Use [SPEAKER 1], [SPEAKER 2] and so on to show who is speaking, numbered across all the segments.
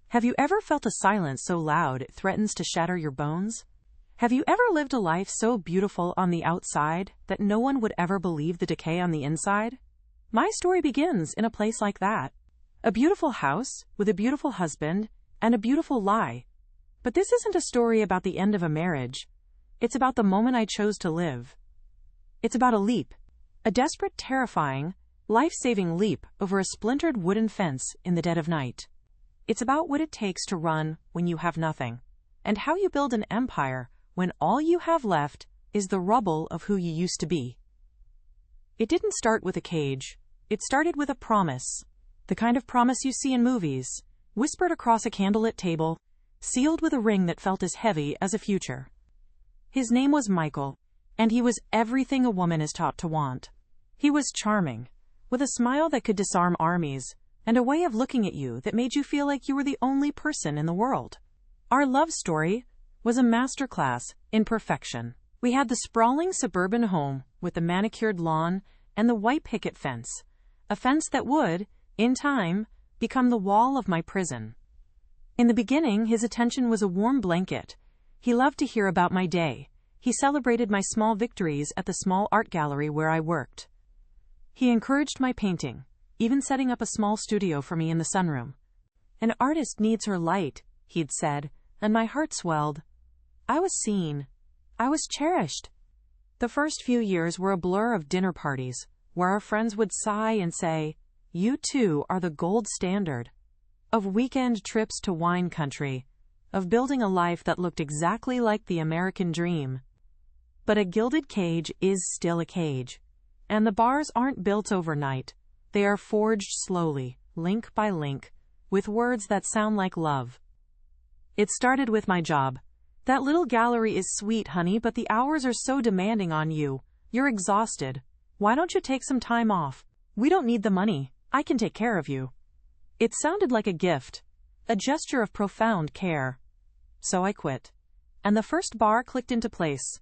[SPEAKER 1] Have you ever felt a silence so loud it threatens to shatter your bones? Have you ever lived a life so beautiful on the outside that no one would ever believe the decay on the inside? My story begins in a place like that. A beautiful house with a beautiful husband and a beautiful lie. But this isn't a story about the end of a marriage. It's about the moment I chose to live. It's about a leap. A desperate, terrifying, life-saving leap over a splintered wooden fence in the dead of night. It's about what it takes to run when you have nothing, and how you build an empire when all you have left is the rubble of who you used to be. It didn't start with a cage. It started with a promise. The kind of promise you see in movies, whispered across a candlelit table, sealed with a ring that felt as heavy as a future. His name was Michael, and he was everything a woman is taught to want. He was charming, with a smile that could disarm armies, and a way of looking at you that made you feel like you were the only person in the world. Our love story was a masterclass in perfection. We had the sprawling suburban home with the manicured lawn and the white picket fence, a fence that would, in time, become the wall of my prison. In the beginning, his attention was a warm blanket. He loved to hear about my day. He celebrated my small victories at the small art gallery where I worked. He encouraged my painting, even setting up a small studio for me in the sunroom. An artist needs her light, he'd said, and my heart swelled. I was seen. I was cherished. The first few years were a blur of dinner parties, where our friends would sigh and say, "You two are the gold standard." Of weekend trips to wine country, of building a life that looked exactly like the American dream. But a gilded cage is still a cage, and the bars aren't built overnight. They are forged slowly, link by link, with words that sound like love. It started with my job. That little gallery is sweet, honey, but the hours are so demanding on you. You're exhausted. Why don't you take some time off? We don't need the money. I can take care of you. It sounded like a gift, a gesture of profound care. So I quit, and the first bar clicked into place.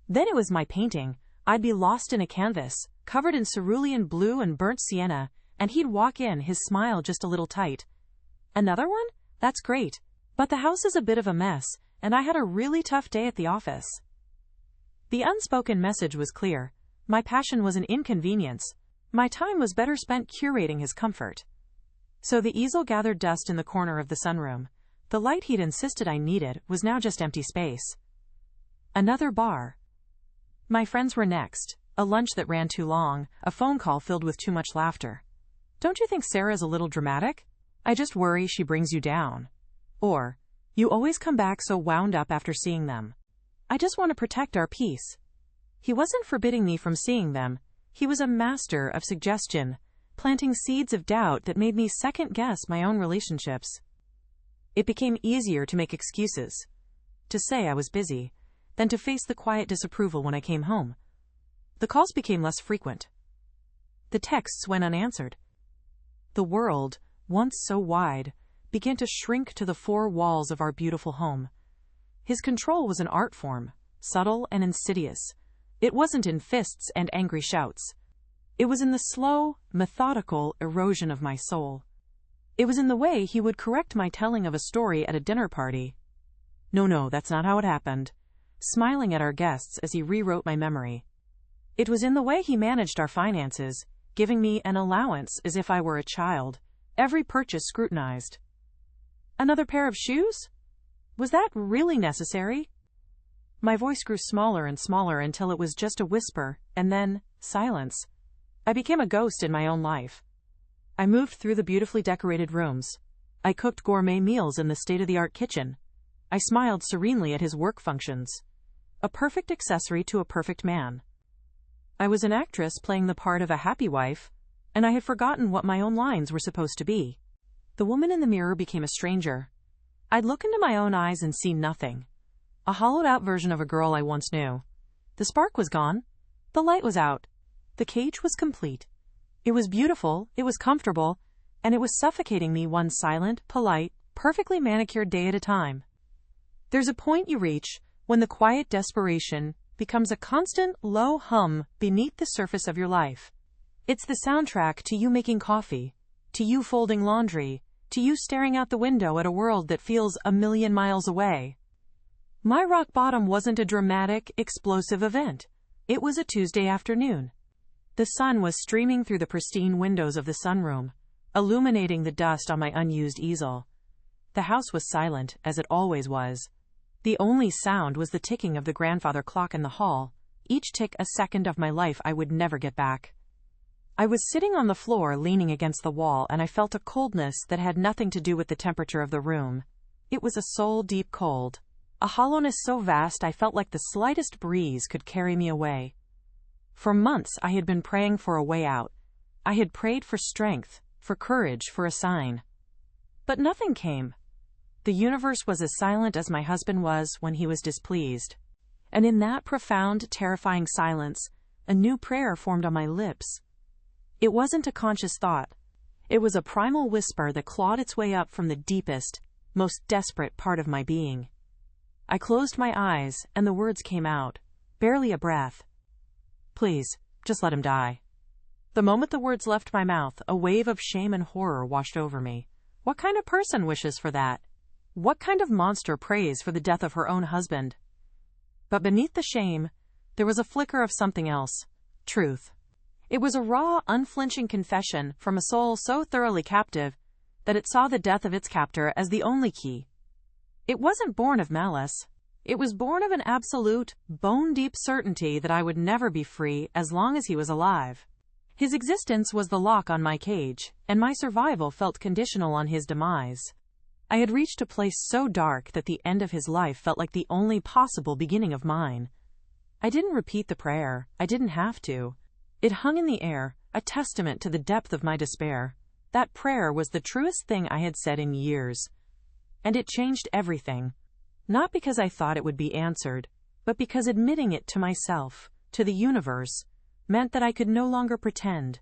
[SPEAKER 1] Then it was my painting. I'd be lost in a canvas, covered in cerulean blue and burnt sienna, and he'd walk in, his smile just a little tight. "Another one? That's great. But the house is a bit of a mess, and I had a really tough day at the office." The unspoken message was clear. My passion was an inconvenience. My time was better spent curating his comfort. So the easel gathered dust in the corner of the sunroom. The light he'd insisted I needed was now just empty space. Another bar. My friends were next. A lunch that ran too long, a phone call filled with too much laughter. "Don't you think Sarah's a little dramatic? I just worry she brings you down." Or, "You always come back so wound up after seeing them." I just want to protect our peace. He wasn't forbidding me from seeing them. He was a master of suggestion, planting seeds of doubt that made me second-guess my own relationships. It became easier to make excuses, to say I was busy, than to face the quiet disapproval when I came home. The calls became less frequent. The texts went unanswered. The world, once so wide, began to shrink to the four walls of our beautiful home. His control was an art form, subtle and insidious. It wasn't in fists and angry shouts. It was in the slow, methodical erosion of my soul. It was in the way he would correct my telling of a story at a dinner party. No, that's not how it happened," smiling at our guests as he rewrote my memory. It was in the way he managed our finances, giving me an allowance as if I were a child, every purchase scrutinized. "Another pair of shoes? Was that really necessary?" My voice grew smaller and smaller until it was just a whisper, and then silence. I became a ghost in my own life. I moved through the beautifully decorated rooms. I cooked gourmet meals in the state-of-the-art kitchen. I smiled serenely at his work functions. A perfect accessory to a perfect man. I was an actress playing the part of a happy wife, and I had forgotten what my own lines were supposed to be. The woman in the mirror became a stranger. I'd look into my own eyes and see nothing. A hollowed-out version of a girl I once knew. The spark was gone. The light was out. The cage was complete. It was beautiful, it was comfortable, and it was suffocating me one silent, polite, perfectly manicured day at a time. There's a point you reach when the quiet desperation becomes a constant, low hum beneath the surface of your life. It's the soundtrack to you making coffee, to you folding laundry, to you staring out the window at a world that feels a million miles away. My rock bottom wasn't a dramatic, explosive event. It was a Tuesday afternoon. The sun was streaming through the pristine windows of the sunroom, illuminating the dust on my unused easel. The house was silent, as it always was. The only sound was the ticking of the grandfather clock in the hall, each tick a second of my life I would never get back. I was sitting on the floor leaning against the wall, and I felt a coldness that had nothing to do with the temperature of the room. It was a soul-deep cold, a hollowness so vast I felt like the slightest breeze could carry me away. For months I had been praying for a way out. I had prayed for strength, for courage, for a sign. But nothing came. The universe was as silent as my husband was when he was displeased. And in that profound, terrifying silence, a new prayer formed on my lips. It wasn't a conscious thought. It was a primal whisper that clawed its way up from the deepest, most desperate part of my being. I closed my eyes, and the words came out, barely a breath. Please, just let him die. The moment the words left my mouth, a wave of shame and horror washed over me. What kind of person wishes for that? What kind of monster prays for the death of her own husband? But beneath the shame, there was a flicker of something else. Truth. It was a raw, unflinching confession from a soul so thoroughly captive that it saw the death of its captor as the only key. It wasn't born of malice. It was born of an absolute, bone-deep certainty that I would never be free as long as he was alive. His existence was the lock on my cage, and my survival felt conditional on his demise. I had reached a place so dark that the end of his life felt like the only possible beginning of mine. I didn't repeat the prayer. I didn't have to. It hung in the air, a testament to the depth of my despair. That prayer was the truest thing I had said in years. And it changed everything. Not because I thought it would be answered, but because admitting it to myself, to the universe, meant that I could no longer pretend.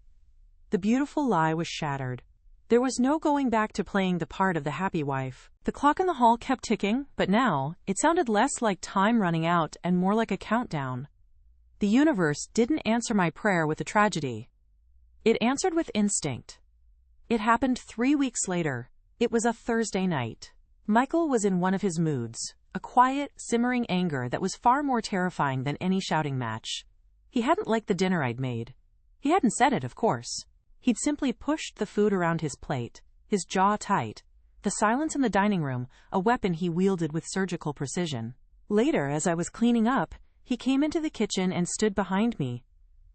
[SPEAKER 1] The beautiful lie was shattered. There was no going back to playing the part of the happy wife. The clock in the hall kept ticking, but now, it sounded less like time running out and more like a countdown. The universe didn't answer my prayer with a tragedy. It answered with instinct. It happened 3 weeks later. It was a Thursday night. Michael was in one of his moods, a quiet, simmering anger that was far more terrifying than any shouting match. He hadn't liked the dinner I'd made. He hadn't said it, of course. He'd simply pushed the food around his plate, his jaw tight. The silence in the dining room, a weapon he wielded with surgical precision. Later, as I was cleaning up, he came into the kitchen and stood behind me.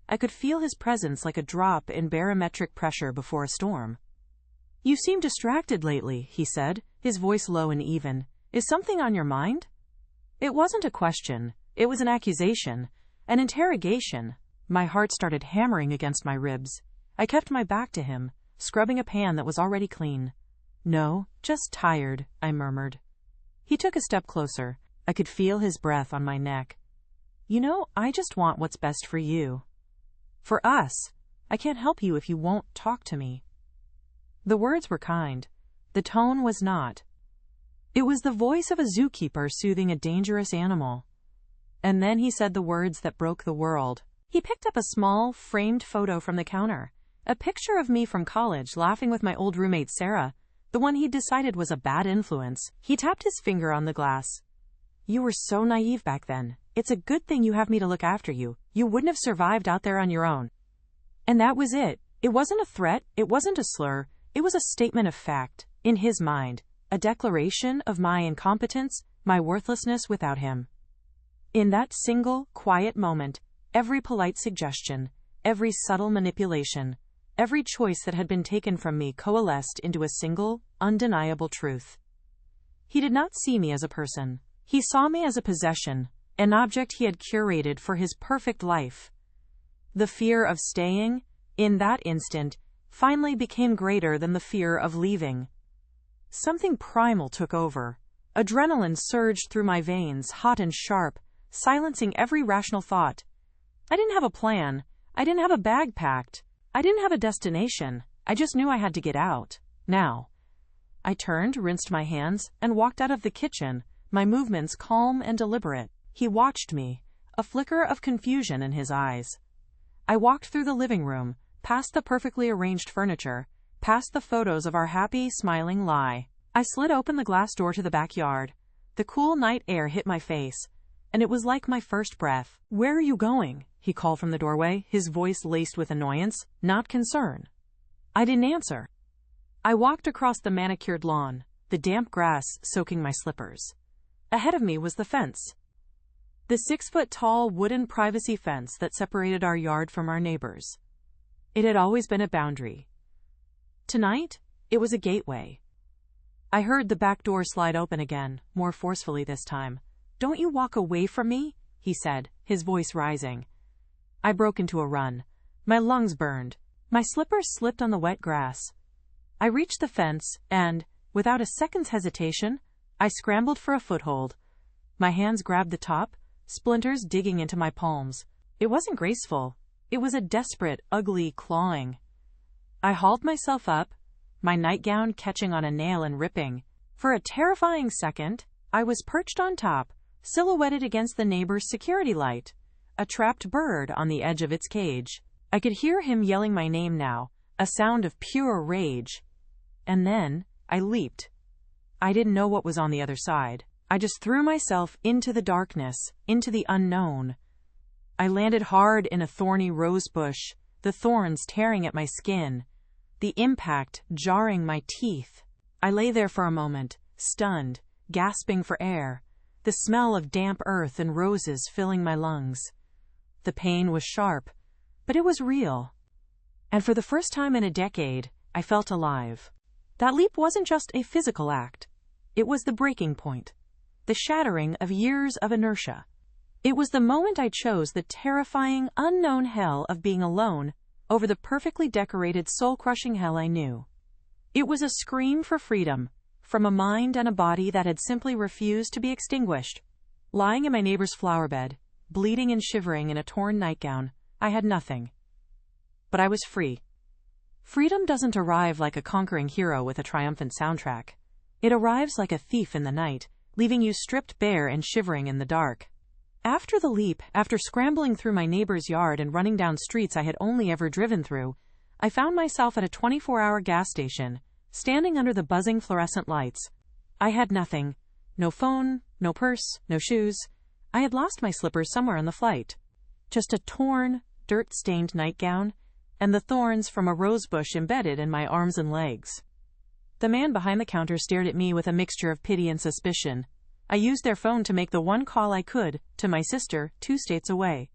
[SPEAKER 1] I could feel his presence like a drop in barometric pressure before a storm. "You seem distracted lately," he said, his voice low and even. "Is something on your mind?" It wasn't a question. It was an accusation, an interrogation. My heart started hammering against my ribs. I kept my back to him, scrubbing a pan that was already clean. "No, just tired," I murmured. He took a step closer. I could feel his breath on my neck. "You know, I just want what's best for you. For us. I can't help you if you won't talk to me." The words were kind. The tone was not. It was the voice of a zookeeper soothing a dangerous animal. And then he said the words that broke the world. He picked up a small, framed photo from the counter. A picture of me from college laughing with my old roommate Sarah, the one he'd decided was a bad influence. He tapped his finger on the glass. "You were so naive back then. It's a good thing you have me to look after you. You wouldn't have survived out there on your own." And that was it. It wasn't a threat. It wasn't a slur. It was a statement of fact, in his mind, a declaration of my incompetence, my worthlessness without him. In that single, quiet moment, every polite suggestion, every subtle manipulation, every choice that had been taken from me coalesced into a single, undeniable truth. He did not see me as a person. He saw me as a possession, an object he had curated for his perfect life. The fear of staying, in that instant, finally became greater than the fear of leaving. Something primal took over. Adrenaline surged through my veins, hot and sharp, silencing every rational thought. I didn't have a plan. I didn't have a bag packed. I didn't have a destination. I just knew I had to get out. Now. I turned, rinsed my hands, and walked out of the kitchen, my movements calm and deliberate. He watched me, a flicker of confusion in his eyes. I walked through the living room, past the perfectly arranged furniture, past the photos of our happy, smiling lie. I slid open the glass door to the backyard. The cool night air hit my face, and it was like my first breath. "Where are you going?" he called from the doorway, his voice laced with annoyance, not concern. I didn't answer. I walked across the manicured lawn, the damp grass soaking my slippers. Ahead of me was the fence. The 6-foot-tall wooden privacy fence that separated our yard from our neighbors. It had always been a boundary. Tonight, it was a gateway. I heard the back door slide open again, more forcefully this time. "Don't you walk away from me," he said, his voice rising. I broke into a run. My lungs burned. My slippers slipped on the wet grass. I reached the fence, and, without a second's hesitation, I scrambled for a foothold. My hands grabbed the top, splinters digging into my palms. It wasn't graceful. It was a desperate, ugly clawing. I hauled myself up, my nightgown catching on a nail and ripping. For a terrifying second, I was perched on top, silhouetted against the neighbor's security light, a trapped bird on the edge of its cage. I could hear him yelling my name now, a sound of pure rage. And then, I leaped. I didn't know what was on the other side. I just threw myself into the darkness, into the unknown. I landed hard in a thorny rose bush, the thorns tearing at my skin, the impact jarring my teeth. I lay there for a moment, stunned, gasping for air, the smell of damp earth and roses filling my lungs. The pain was sharp, but it was real. And for the first time in a decade, I felt alive. That leap wasn't just a physical act. It was the breaking point, the shattering of years of inertia. It was the moment I chose the terrifying, unknown hell of being alone over the perfectly decorated, soul-crushing hell I knew. It was a scream for freedom, from a mind and a body that had simply refused to be extinguished. Lying in my neighbor's flower bed, bleeding and shivering in a torn nightgown, I had nothing. But I was free. Freedom doesn't arrive like a conquering hero with a triumphant soundtrack. It arrives like a thief in the night, leaving you stripped bare and shivering in the dark. After the leap, after scrambling through my neighbor's yard and running down streets I had only ever driven through, I found myself at a 24-hour gas station, standing under the buzzing fluorescent lights. I had nothing. No phone, no purse, no shoes. I had lost my slippers somewhere on the flight. Just a torn, dirt-stained nightgown, and the thorns from a rosebush embedded in my arms and legs. The man behind the counter stared at me with a mixture of pity and suspicion. I used their phone to make the one call I could to my sister, 2 states away.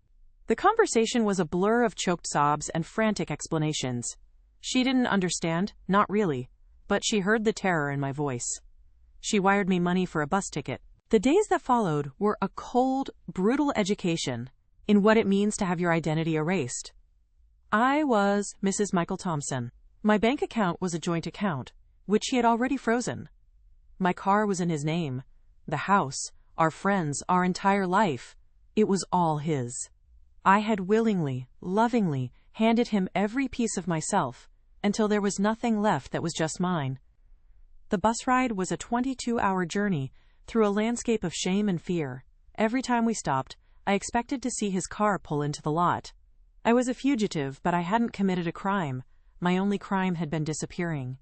[SPEAKER 1] The conversation was a blur of choked sobs and frantic explanations. She didn't understand, not really, but she heard the terror in my voice. She wired me money for a bus ticket. The days that followed were a cold, brutal education in what it means to have your identity erased. I was Mrs. Michael Thompson. My bank account was a joint account, which he had already frozen. My car was in his name. The house, our friends, our entire life. It was all his. I had willingly, lovingly handed him every piece of myself until there was nothing left that was just mine. The bus ride was a 22-hour journey through a landscape of shame and fear. Every time we stopped, I expected to see his car pull into the lot. I was a fugitive, but I hadn't committed a crime. My only crime had been disappearing.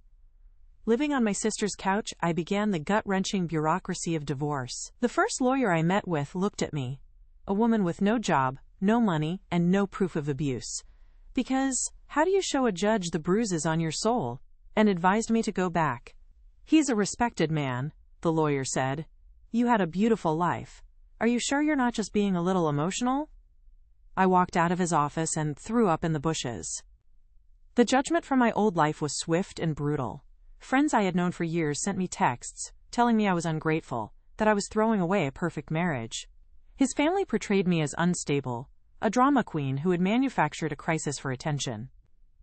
[SPEAKER 1] Living on my sister's couch, I began the gut-wrenching bureaucracy of divorce. The first lawyer I met with looked at me, a woman with no job, no money, and no proof of abuse. Because, how do you show a judge the bruises on your soul? And advised me to go back. "He's a respected man," the lawyer said. "You had a beautiful life. Are you sure you're not just being a little emotional?" I walked out of his office and threw up in the bushes. The judgment from my old life was swift and brutal. Friends I had known for years sent me texts, telling me I was ungrateful, that I was throwing away a perfect marriage. His family portrayed me as unstable, a drama queen who had manufactured a crisis for attention.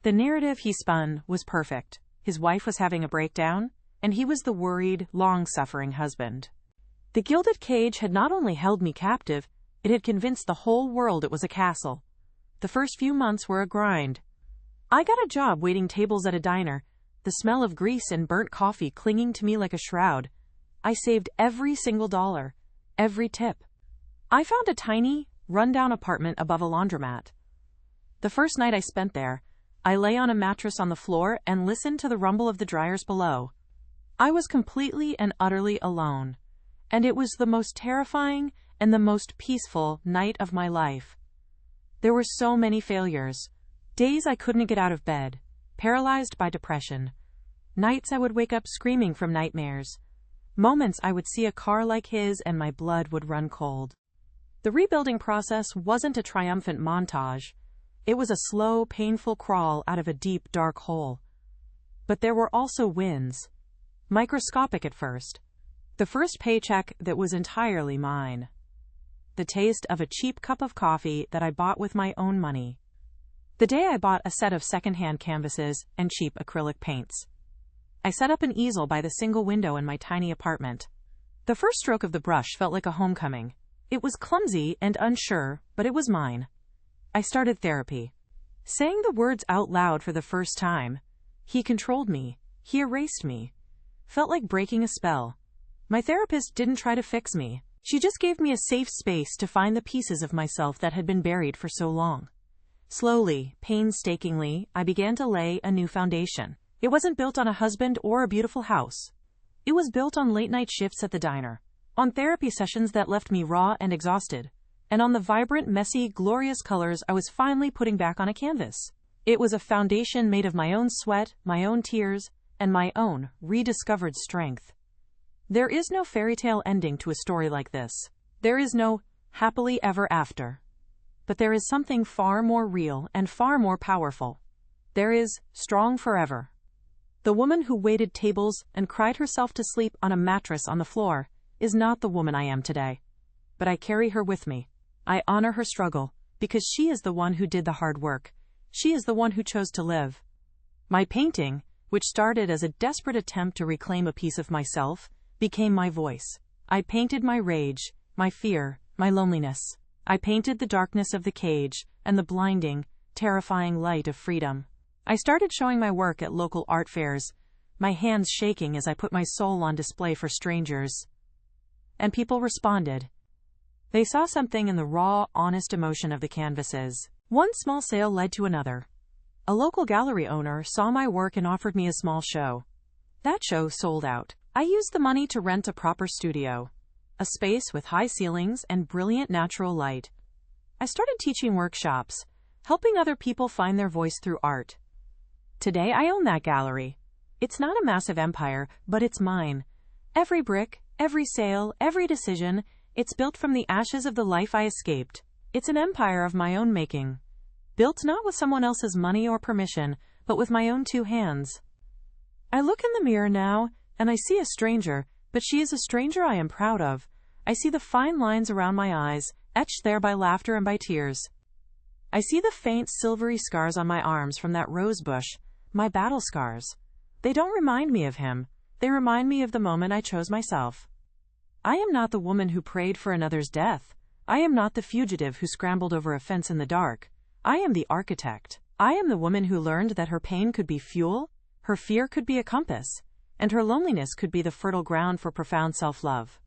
[SPEAKER 1] The narrative he spun was perfect. His wife was having a breakdown, and he was the worried, long-suffering husband. The gilded cage had not only held me captive, it had convinced the whole world it was a castle. The first few months were a grind. I got a job waiting tables at a diner, the smell of grease and burnt coffee clinging to me like a shroud. I saved every single dollar, every tip. I found a tiny, run-down apartment above a laundromat. The first night I spent there, I lay on a mattress on the floor and listened to the rumble of the dryers below. I was completely and utterly alone, and it was the most terrifying and the most peaceful night of my life. There were so many failures. Days I couldn't get out of bed, paralyzed by depression. Nights I would wake up screaming from nightmares. Moments I would see a car like his and my blood would run cold. The rebuilding process wasn't a triumphant montage. It was a slow, painful crawl out of a deep, dark hole. But there were also wins. Microscopic at first. The first paycheck that was entirely mine. The taste of a cheap cup of coffee that I bought with my own money. The day I bought a set of secondhand canvases and cheap acrylic paints. I set up an easel by the single window in my tiny apartment. The first stroke of the brush felt like a homecoming. It was clumsy and unsure, but it was mine. I started therapy. Saying the words out loud for the first time. He controlled me. He erased me. Felt like breaking a spell. My therapist didn't try to fix me. She just gave me a safe space to find the pieces of myself that had been buried for so long. Slowly, painstakingly, I began to lay a new foundation. It wasn't built on a husband or a beautiful house. It was built on late-night shifts at the diner, on therapy sessions that left me raw and exhausted, and on the vibrant, messy, glorious colors I was finally putting back on a canvas. It was a foundation made of my own sweat, my own tears, and my own rediscovered strength. There is no fairy tale ending to a story like this. There is no happily ever after. But there is something far more real and far more powerful. There is strong forever. The woman who waited tables and cried herself to sleep on a mattress on the floor is not the woman I am today. But I carry her with me. I honor her struggle, because she is the one who did the hard work. She is the one who chose to live. My painting, which started as a desperate attempt to reclaim a piece of myself, became my voice. I painted my rage, my fear, my loneliness. I painted the darkness of the cage and the blinding, terrifying light of freedom. I started showing my work at local art fairs, my hands shaking as I put my soul on display for strangers. And people responded. They saw something in the raw, honest emotion of the canvases. One small sale led to another. A local gallery owner saw my work and offered me a small show. That show sold out. I used the money to rent a proper studio, a space with high ceilings and brilliant natural light. I started teaching workshops, helping other people find their voice through art. Today I own that gallery. It's not a massive empire, but it's mine. Every brick, every sale, every decision, it's built from the ashes of the life I escaped. It's an empire of my own making. Built not with someone else's money or permission, but with my own two hands. I look in the mirror now, and I see a stranger, but she is a stranger I am proud of. I see the fine lines around my eyes, etched there by laughter and by tears. I see the faint silvery scars on my arms from that rose bush, my battle scars. They don't remind me of him. They remind me of the moment I chose myself. I am not the woman who prayed for another's death. I am not the fugitive who scrambled over a fence in the dark. I am the architect. I am the woman who learned that her pain could be fuel, her fear could be a compass, and her loneliness could be the fertile ground for profound self-love.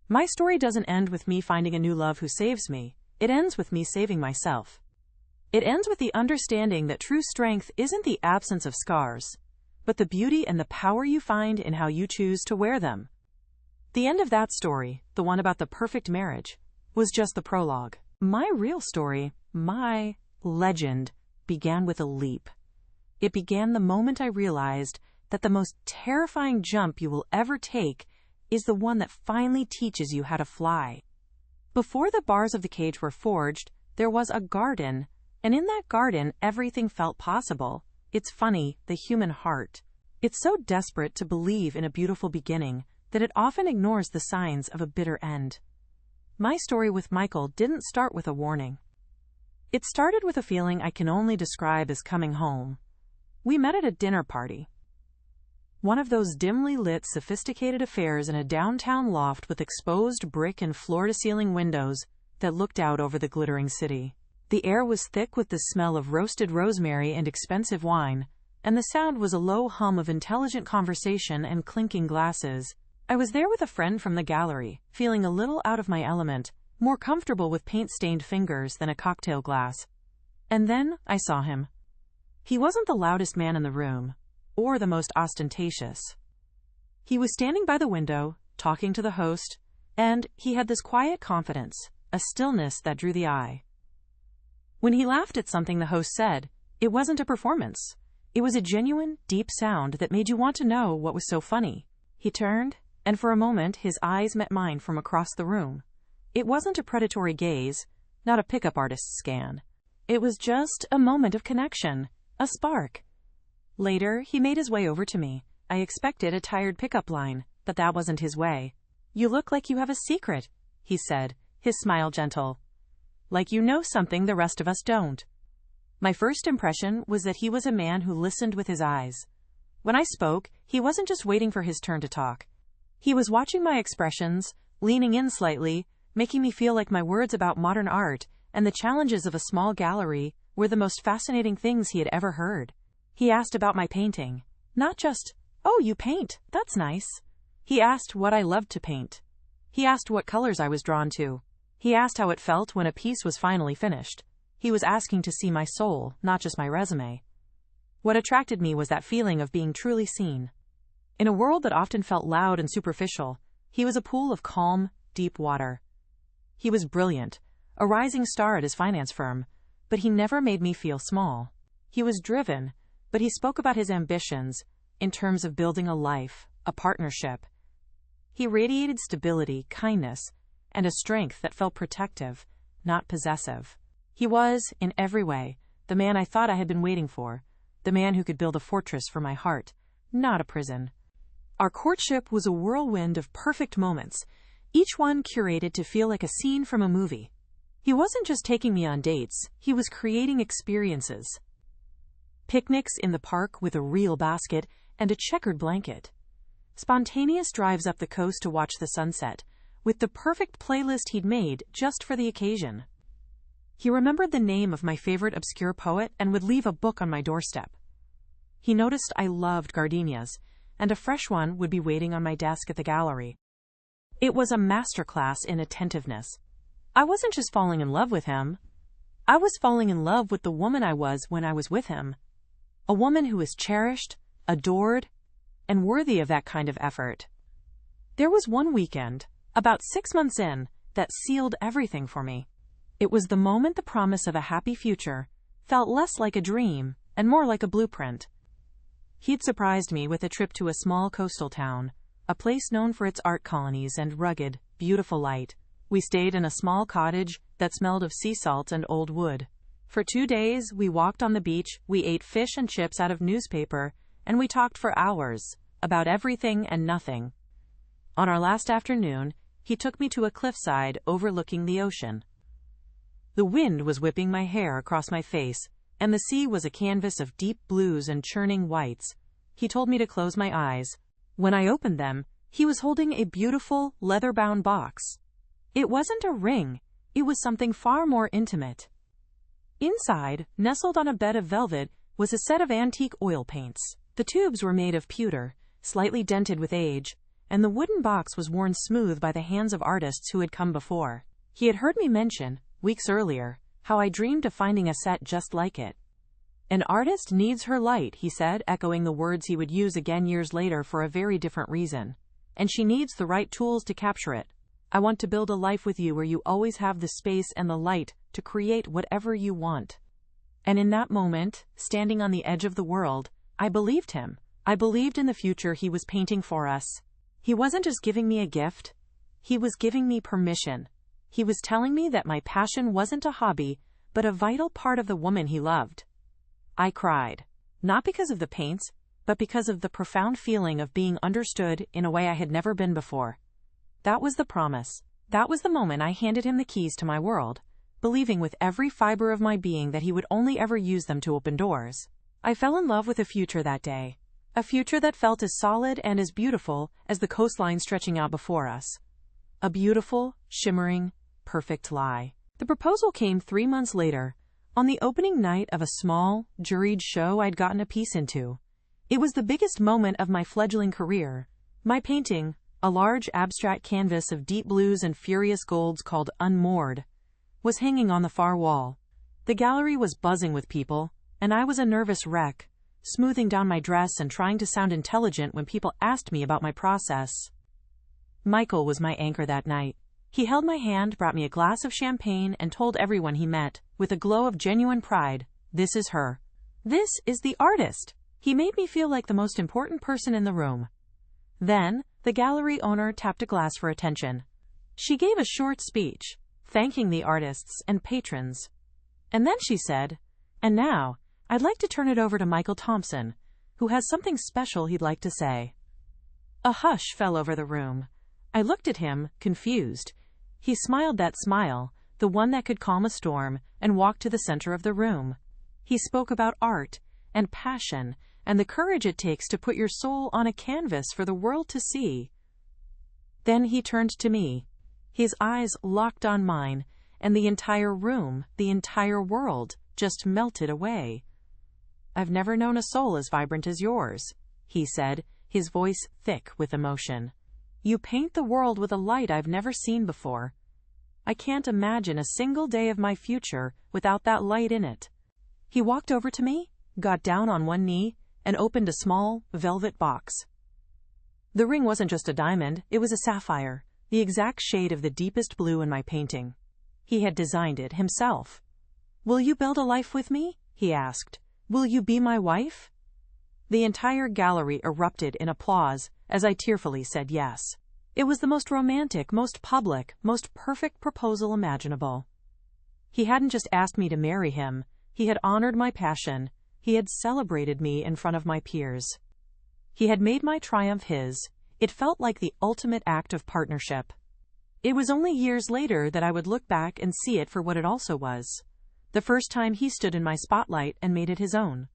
[SPEAKER 1] My story doesn't end with me finding a new love who saves me. It ends with me saving myself. It ends with the understanding that true strength isn't the absence of scars, but the beauty and the power you find in how you choose to wear them. The end of that story, the one about the perfect marriage, was just the prologue. My real story, my legend, began with a leap. It began the moment I realized that the most terrifying jump you will ever take is the one that finally teaches you how to fly. Before the bars of the cage were forged, there was a garden, and in that garden everything felt possible. It's funny, the human heart. It's so desperate to believe in a beautiful beginning that it often ignores the signs of a bitter end. My story with Michael didn't start with a warning. It started with a feeling I can only describe as coming home. We met at a dinner party. One of those dimly lit, sophisticated affairs in a downtown loft with exposed brick and floor-to-ceiling windows that looked out over the glittering city. The air was thick with the smell of roasted rosemary and expensive wine, and the sound was a low hum of intelligent conversation and clinking glasses. I was there with a friend from the gallery, feeling a little out of my element, more comfortable with paint-stained fingers than a cocktail glass. And then I saw him. He wasn't the loudest man in the room, or the most ostentatious. He was standing by the window, talking to the host, and he had this quiet confidence, a stillness that drew the eye. When he laughed at something the host said, it wasn't a performance. It was a genuine, deep sound that made you want to know what was so funny. He turned, and for a moment his eyes met mine from across the room. It wasn't a predatory gaze, not a pickup artist's scan. It was just a moment of connection, a spark. Later, he made his way over to me. I expected a tired pickup line, but that wasn't his way. "You look like you have a secret," he said, his smile gentle. "Like you know something the rest of us don't." My first impression was that he was a man who listened with his eyes. When I spoke, he wasn't just waiting for his turn to talk. He was watching my expressions, leaning in slightly, making me feel like my words about modern art and the challenges of a small gallery were the most fascinating things he had ever heard. He asked about my painting. Not just, "Oh, you paint, that's nice." He asked what I loved to paint. He asked what colors I was drawn to. He asked how it felt when a piece was finally finished. He was asking to see my soul, not just my resume. What attracted me was that feeling of being truly seen. In a world that often felt loud and superficial, he was a pool of calm, deep water. He was brilliant, a rising star at his finance firm, but he never made me feel small. He was driven, but he spoke about his ambitions in terms of building a life, a partnership. He radiated stability, kindness, and a strength that felt protective, not possessive. He was, in every way, the man I thought I had been waiting for, the man who could build a fortress for my heart, not a prison. Our courtship was a whirlwind of perfect moments, each one curated to feel like a scene from a movie. He wasn't just taking me on dates, he was creating experiences. Picnics in the park with a real basket and a checkered blanket. Spontaneous drives up the coast to watch the sunset, with the perfect playlist he'd made just for the occasion. He remembered the name of my favorite obscure poet and would leave a book on my doorstep. He noticed I loved gardenias, and a fresh one would be waiting on my desk at the gallery. It was a masterclass in attentiveness. I wasn't just falling in love with him. I was falling in love with the woman I was when I was with him. A woman who was cherished, adored, and worthy of that kind of effort. There was one weekend, about 6 months in, that sealed everything for me. It was the moment the promise of a happy future felt less like a dream and more like a blueprint. He'd surprised me with a trip to a small coastal town, a place known for its art colonies and rugged, beautiful light. We stayed in a small cottage that smelled of sea salt and old wood. For 2 days, we walked on the beach, we ate fish and chips out of newspaper, and we talked for hours about everything and nothing. On our last afternoon, he took me to a cliffside overlooking the ocean. The wind was whipping my hair across my face, and the sea was a canvas of deep blues and churning whites. He told me to close my eyes. When I opened them, he was holding a beautiful, leather-bound box. It wasn't a ring, it was something far more intimate. Inside, nestled on a bed of velvet, was a set of antique oil paints. The tubes were made of pewter, slightly dented with age, and the wooden box was worn smooth by the hands of artists who had come before. He had heard me mention, weeks earlier, how I dreamed of finding a set just like it. "An artist needs her light," he said, echoing the words he would use again years later for a very different reason. "And she needs the right tools to capture it. I want to build a life with you where you always have the space and the light to create whatever you want." And in that moment, standing on the edge of the world, I believed him. I believed in the future he was painting for us. He wasn't just giving me a gift. He was giving me permission. He was telling me that my passion wasn't a hobby, but a vital part of the woman he loved. I cried. Not because of the paints, but because of the profound feeling of being understood in a way I had never been before. That was the promise. That was the moment I handed him the keys to my world, believing with every fiber of my being that he would only ever use them to open doors. I fell in love with a future that day. A future that felt as solid and as beautiful as the coastline stretching out before us. A beautiful, shimmering, perfect lie. The proposal came 3 months later, on the opening night of a small, juried show I'd gotten a piece into. It was the biggest moment of my fledgling career. My painting, a large abstract canvas of deep blues and furious golds called Unmoored, was hanging on the far wall. The gallery was buzzing with people, and I was a nervous wreck, smoothing down my dress and trying to sound intelligent when people asked me about my process. Michael was my anchor that night. He held my hand, brought me a glass of champagne, and told everyone he met, with a glow of genuine pride, "This is her. This is the artist." He made me feel like the most important person in the room. Then, the gallery owner tapped a glass for attention. She gave a short speech, thanking the artists and patrons. And then she said, "And now, I'd like to turn it over to Michael Thompson, who has something special he'd like to say." A hush fell over the room. I looked at him, confused. He smiled that smile, the one that could calm a storm, and walked to the center of the room. He spoke about art and passion and the courage it takes to put your soul on a canvas for the world to see. Then he turned to me. His eyes locked on mine, and the entire room, the entire world, just melted away. "I've never known a soul as vibrant as yours," he said, his voice thick with emotion. "You paint the world with a light I've never seen before. I can't imagine a single day of my future without that light in it." He walked over to me, got down on one knee, and opened a small, velvet box. The ring wasn't just a diamond, it was a sapphire, the exact shade of the deepest blue in my painting. He had designed it himself. "Will you build a life with me?" he asked. "Will you be my wife?" The entire gallery erupted in applause as I tearfully said yes. It was the most romantic, most public, most perfect proposal imaginable. He hadn't just asked me to marry him, he had honored my passion, he had celebrated me in front of my peers. He had made my triumph his. It felt like the ultimate act of partnership. It was only years later that I would look back and see it for what it also was. The first time he stood in my spotlight and made it his own.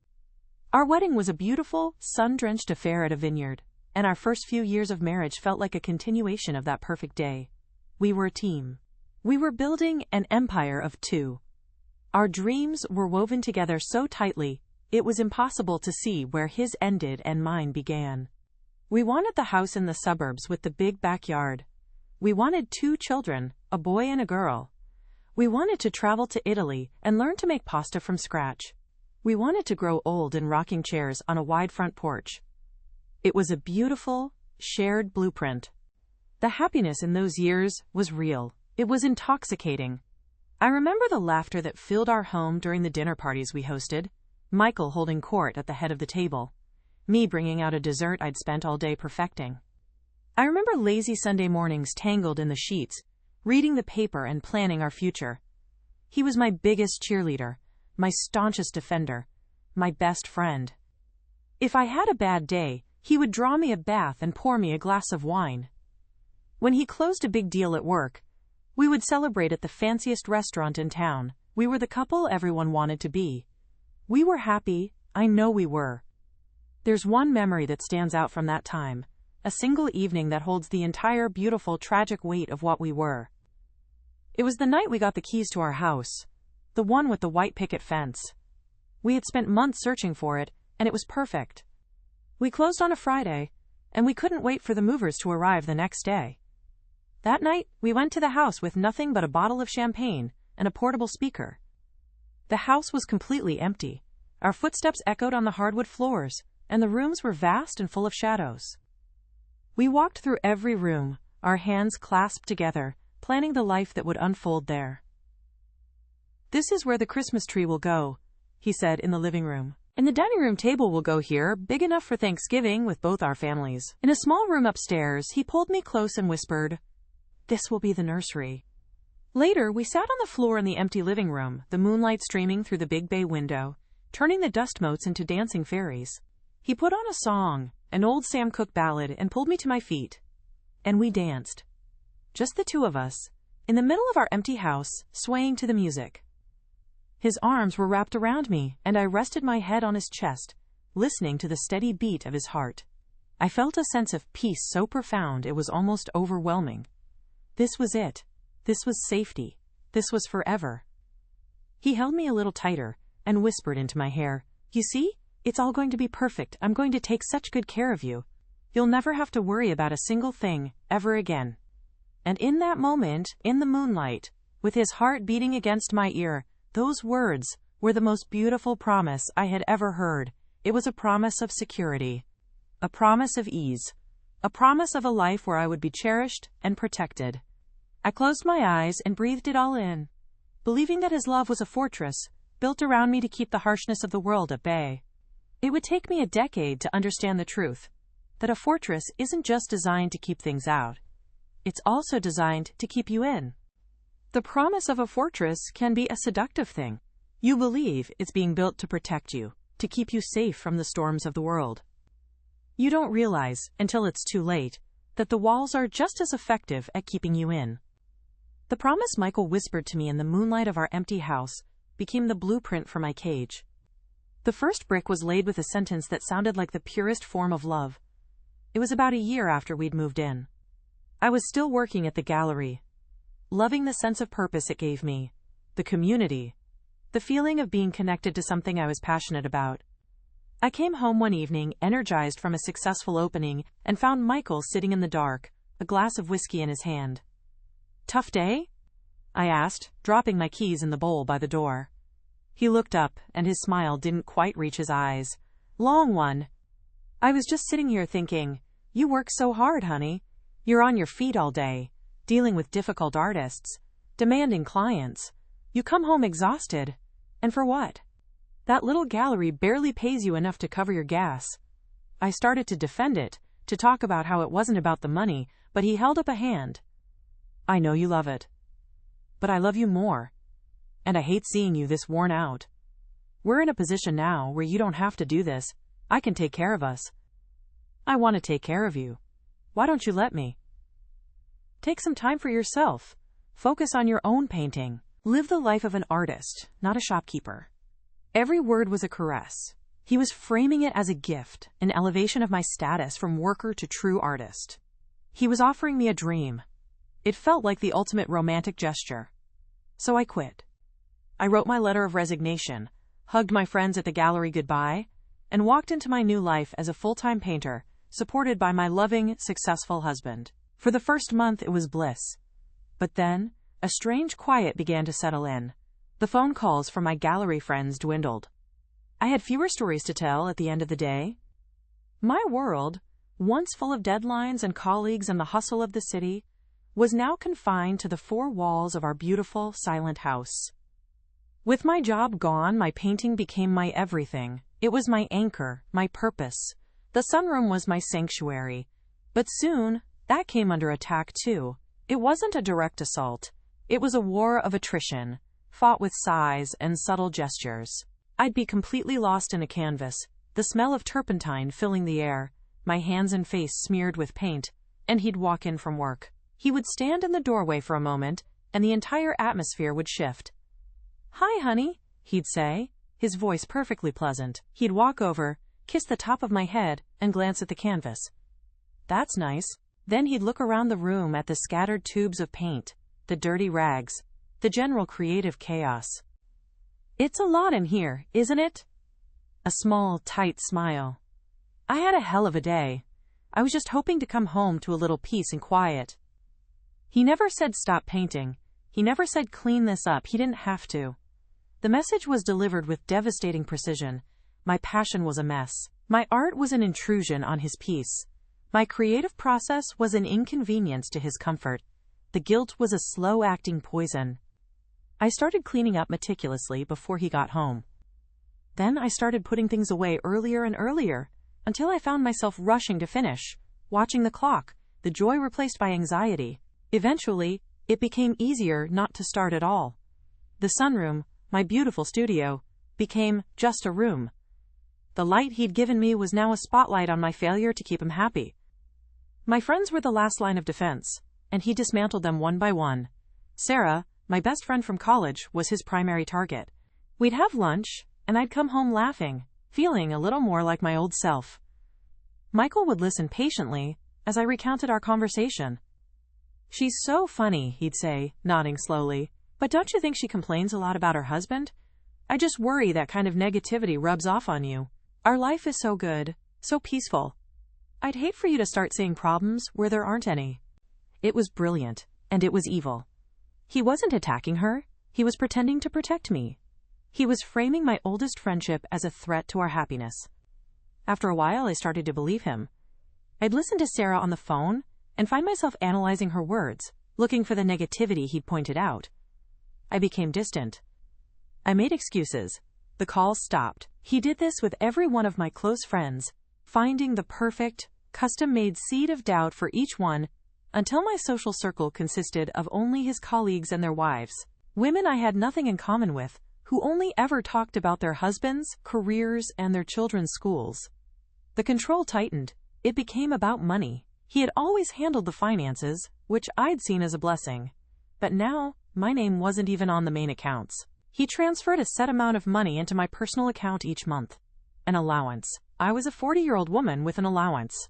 [SPEAKER 1] Our wedding was a beautiful, sun-drenched affair at a vineyard, and our first few years of marriage felt like a continuation of that perfect day. We were a team. We were building an empire of two. Our dreams were woven together so tightly, it was impossible to see where his ended and mine began. We wanted the house in the suburbs with the big backyard. We wanted 2 children, a boy and a girl. We wanted to travel to Italy and learn to make pasta from scratch. We wanted to grow old in rocking chairs on a wide front porch. It was a beautiful, shared blueprint. The happiness in those years was real. It was intoxicating. I remember the laughter that filled our home during the dinner parties we hosted, Michael holding court at the head of the table, me bringing out a dessert I'd spent all day perfecting. I remember lazy Sunday mornings tangled in the sheets, reading the paper and planning our future. He was my biggest cheerleader, my staunchest defender, my best friend. If I had a bad day, he would draw me a bath and pour me a glass of wine. When he closed a big deal at work, we would celebrate at the fanciest restaurant in town. We were the couple everyone wanted to be. We were happy, I know we were. There's one memory that stands out from that time, a single evening that holds the entire beautiful, tragic weight of what we were. It was the night we got the keys to our house, the one with the white picket fence. We had spent months searching for it, and it was perfect. We closed on a Friday, and we couldn't wait for the movers to arrive the next day. That night, we went to the house with nothing but a bottle of champagne and a portable speaker. The house was completely empty. Our footsteps echoed on the hardwood floors, and the rooms were vast and full of shadows. We walked through every room, our hands clasped together, planning the life that would unfold there. "This is where the Christmas tree will go," he said in the living room. "And the dining room table will go here, big enough for Thanksgiving with both our families." In a small room upstairs, he pulled me close and whispered, "This will be the nursery." Later, we sat on the floor in the empty living room, the moonlight streaming through the big bay window, turning the dust motes into dancing fairies. He put on a song, an old Sam Cooke ballad, and pulled me to my feet. And we danced. Just the two of us, in the middle of our empty house, swaying to the music. His arms were wrapped around me, and I rested my head on his chest, listening to the steady beat of his heart. I felt a sense of peace so profound it was almost overwhelming. This was it. This was safety. This was forever. He held me a little tighter and whispered into my hair, "You see? It's all going to be perfect. I'm going to take such good care of you. You'll never have to worry about a single thing, ever again." And in that moment, in the moonlight, with his heart beating against my ear, those words, were the most beautiful promise I had ever heard. It was a promise of security, a promise of ease, a promise of a life where I would be cherished and protected. I closed my eyes and breathed it all in, believing that his love was a fortress, built around me to keep the harshness of the world at bay. It would take me a decade to understand the truth, that a fortress isn't just designed to keep things out. It's also designed to keep you in. The promise of a fortress can be a seductive thing. You believe it's being built to protect you, to keep you safe from the storms of the world. You don't realize, until it's too late, that the walls are just as effective at keeping you in. The promise Michael whispered to me in the moonlight of our empty house became the blueprint for my cage. The first brick was laid with a sentence that sounded like the purest form of love. It was about a year after we'd moved in. I was still working at the gallery, loving the sense of purpose it gave me, the community, the feeling of being connected to something I was passionate about. I came home one evening, energized from a successful opening, and found Michael sitting in the dark, a glass of whiskey in his hand. "Tough day?" I asked, dropping my keys in the bowl by the door. He looked up, and his smile didn't quite reach his eyes. "Long one." "I was just sitting here thinking, you work so hard, honey. You're on your feet all day, dealing with difficult artists, demanding clients. You come home exhausted. And for what? That little gallery barely pays you enough to cover your gas." I started to defend it, to talk about how it wasn't about the money, but he held up a hand. "I know you love it. But I love you more. And I hate seeing you this worn out. We're in a position now where you don't have to do this. I can take care of us." "I want to take care of you. Why don't you let me?" "Take some time for yourself. Focus on your own painting. Live the life of an artist, not a shopkeeper." Every word was a caress. He was framing it as a gift, an elevation of my status from worker to true artist. He was offering me a dream. It felt like the ultimate romantic gesture. So I quit. I wrote my letter of resignation, hugged my friends at the gallery goodbye, and walked into my new life as a full-time painter, supported by my loving, successful husband. For the first month, it was bliss. But then, a strange quiet began to settle in. The phone calls from my gallery friends dwindled. I had fewer stories to tell at the end of the day. My world, once full of deadlines and colleagues and the hustle of the city, was now confined to the four walls of our beautiful, silent house. With my job gone, my painting became my everything. It was my anchor, my purpose. The sunroom was my sanctuary. But soon, that came under attack too. It wasn't a direct assault. It was a war of attrition, fought with sighs and subtle gestures. I'd be completely lost in a canvas, the smell of turpentine filling the air, my hands and face smeared with paint, and he'd walk in from work. He would stand in the doorway for a moment, and the entire atmosphere would shift. "Hi, honey," he'd say, his voice perfectly pleasant. He'd walk over, kiss the top of my head, and glance at the canvas. "That's nice." Then he'd look around the room at the scattered tubes of paint, the dirty rags, the general creative chaos. "It's a lot in here, isn't it?" A small, tight smile. I had a hell of a day. I was just hoping to come home to a little peace and quiet. He never said stop painting. He never said clean this up. He didn't have to. The message was delivered with devastating precision. My passion was a mess. My art was an intrusion on his peace. My creative process was an inconvenience to his comfort. The guilt was a slow-acting poison. I started cleaning up meticulously before he got home. Then I started putting things away earlier and earlier, until I found myself rushing to finish, watching the clock, the joy replaced by anxiety. Eventually, it became easier not to start at all. The sunroom, my beautiful studio, became just a room. The light he'd given me was now a spotlight on my failure to keep him happy. My friends were the last line of defense, and he dismantled them one by one. Sarah, my best friend from college, was his primary target. We'd have lunch, and I'd come home laughing, feeling a little more like my old self. Michael would listen patiently as I recounted our conversation. "She's so funny," he'd say, nodding slowly. "But don't you think she complains a lot about her husband? I just worry that kind of negativity rubs off on you. Our life is so good, so peaceful. I'd hate for you to start seeing problems where there aren't any." It was brilliant, and it was evil. He wasn't attacking her. He was pretending to protect me. He was framing my oldest friendship as a threat to our happiness. After a while, I started to believe him. I'd listen to Sarah on the phone and find myself analyzing her words, looking for the negativity he'd pointed out. I became distant. I made excuses. The calls stopped. He did this with every one of my close friends, finding the perfect, custom-made seed of doubt for each one, until my social circle consisted of only his colleagues and their wives, women I had nothing in common with, who only ever talked about their husbands, careers, and their children's schools. The control tightened. It became about money. He had always handled the finances, which I'd seen as a blessing. But now, my name wasn't even on the main accounts. He transferred a set amount of money into my personal account each month. An allowance. I was a 40-year-old woman with an allowance.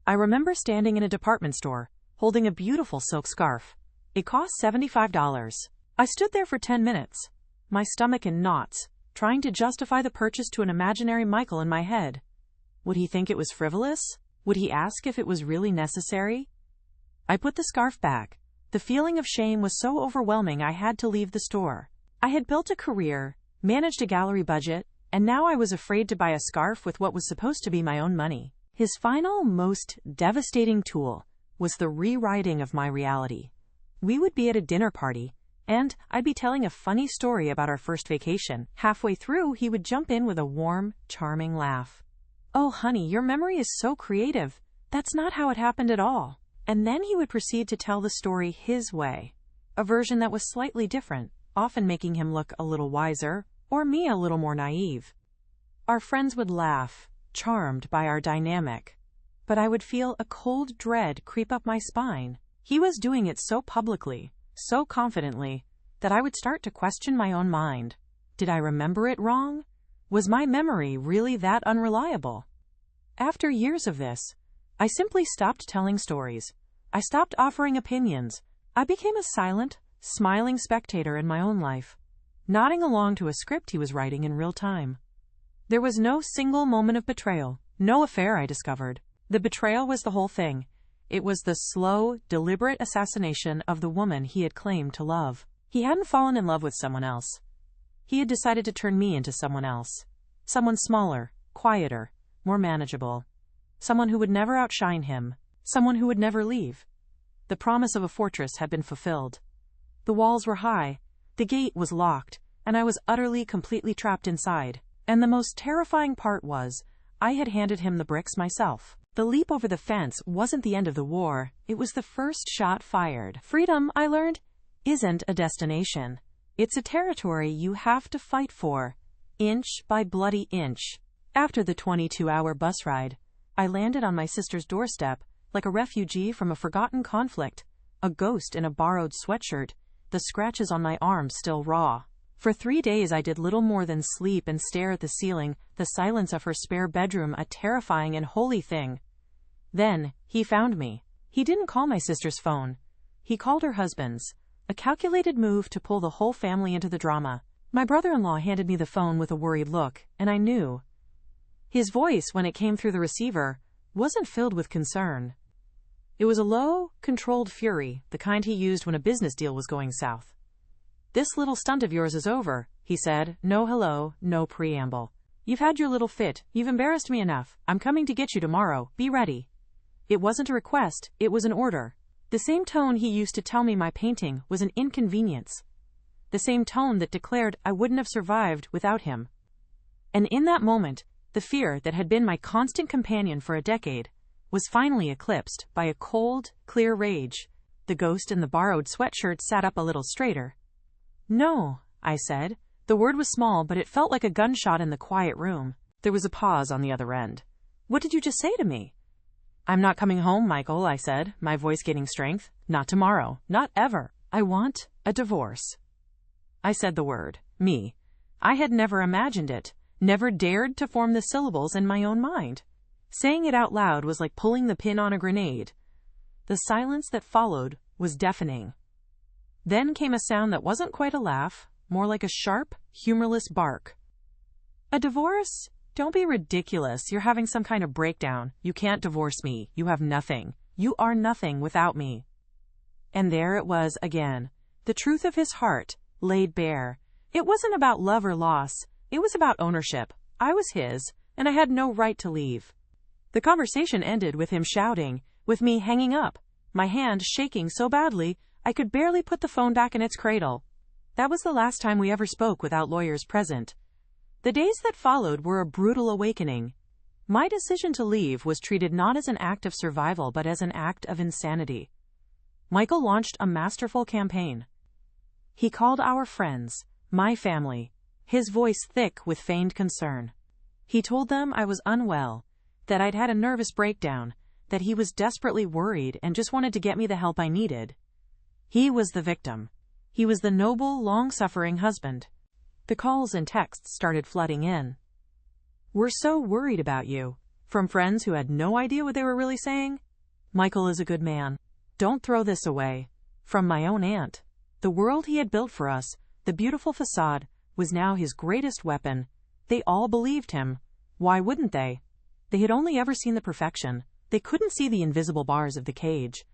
[SPEAKER 1] I remember standing in a department store, holding a beautiful silk scarf. It cost $75. I stood there for 10 minutes, my stomach in knots, trying to justify the purchase to an imaginary Michael in my head. Would he think it was frivolous? Would he ask if it was really necessary? I put the scarf back. The feeling of shame was so overwhelming I had to leave the store. I had built a career, managed a gallery budget, and now I was afraid to buy a scarf with what was supposed to be my own money. His final, most devastating tool was the rewriting of my reality. We would be at a dinner party, and I'd be telling a funny story about our first vacation. Halfway through, he would jump in with a warm, charming laugh. "Oh, honey, your memory is so creative. That's not how it happened at all." And then he would proceed to tell the story his way, a version that was slightly different, often making him look a little wiser, or me a little more naive. Our friends would laugh, charmed by our dynamic, but I would feel a cold dread creep up my spine. He was doing it so publicly, so confidently, that I would start to question my own mind. Did I remember it wrong? Was my memory really that unreliable? After years of this, I simply stopped telling stories. I stopped offering opinions. I became a silent, smiling spectator in my own life, nodding along to a script he was writing in real time. There was no single moment of betrayal, no affair, I discovered. The betrayal was the whole thing. It was the slow, deliberate assassination of the woman he had claimed to love. He hadn't fallen in love with someone else. He had decided to turn me into someone else. Someone smaller, quieter, more manageable. Someone who would never outshine him. Someone who would never leave. The promise of a fortress had been fulfilled. The walls were high, the gate was locked, and I was utterly, completely trapped inside. And the most terrifying part was, I had handed him the bricks myself. The leap over the fence wasn't the end of the war, it was the first shot fired. Freedom, I learned, isn't a destination. It's a territory you have to fight for, inch by bloody inch. After the 22-hour bus ride, I landed on my sister's doorstep, like a refugee from a forgotten conflict, a ghost in a borrowed sweatshirt, the scratches on my arms still raw. For 3 days I did little more than sleep and stare at the ceiling, the silence of her spare bedroom a terrifying and holy thing. Then, he found me. He didn't call my sister's phone. He called her husband's, a calculated move to pull the whole family into the drama. My brother-in-law handed me the phone with a worried look, and I knew. His voice, when it came through the receiver, wasn't filled with concern. It was a low, controlled fury, the kind he used when a business deal was going south. "This little stunt of yours is over," he said, no hello, no preamble. "You've had your little fit, you've embarrassed me enough, I'm coming to get you tomorrow, be ready." It wasn't a request, it was an order. The same tone he used to tell me my painting was an inconvenience. The same tone that declared I wouldn't have survived without him. And in that moment, the fear that had been my constant companion for a decade was finally eclipsed by a cold, clear rage. The ghost in the borrowed sweatshirt sat up a little straighter. "No," I said. The word was small, but it felt like a gunshot in the quiet room. There was a pause on the other end. "What did you just say to me?" "I'm not coming home, Michael," I said, my voice gaining strength. "Not tomorrow. Not ever. I want a divorce." I said the word. Me. I had never imagined it, never dared to form the syllables in my own mind. Saying it out loud was like pulling the pin on a grenade. The silence that followed was deafening. Then came a sound that wasn't quite a laugh, more like a sharp, humorless bark. "A divorce? Don't be ridiculous. You're having some kind of breakdown. You can't divorce me. You have nothing. You are nothing without me." And there it was again, the truth of his heart, laid bare, It wasn't about love or loss, it was about ownership. I was his, and I had no right to leave. The conversation ended with him shouting, with me hanging up, my hand shaking so badly I could barely put the phone back in its cradle. That was the last time we ever spoke without lawyers present. The days that followed were a brutal awakening. My decision to leave was treated not as an act of survival but as an act of insanity. Michael launched a masterful campaign. He called our friends, my family, his voice thick with feigned concern. He told them I was unwell, that I'd had a nervous breakdown, that he was desperately worried and just wanted to get me the help I needed. He was the victim. He was the noble, long-suffering husband. The calls and texts started flooding in. "We're so worried about you," from friends who had no idea what they were really saying. "Michael is a good man. Don't throw this away," from my own aunt. The world he had built for us, the beautiful facade, was now his greatest weapon. They all believed him. Why wouldn't they? They had only ever seen the perfection. They couldn't see the invisible bars of the cage.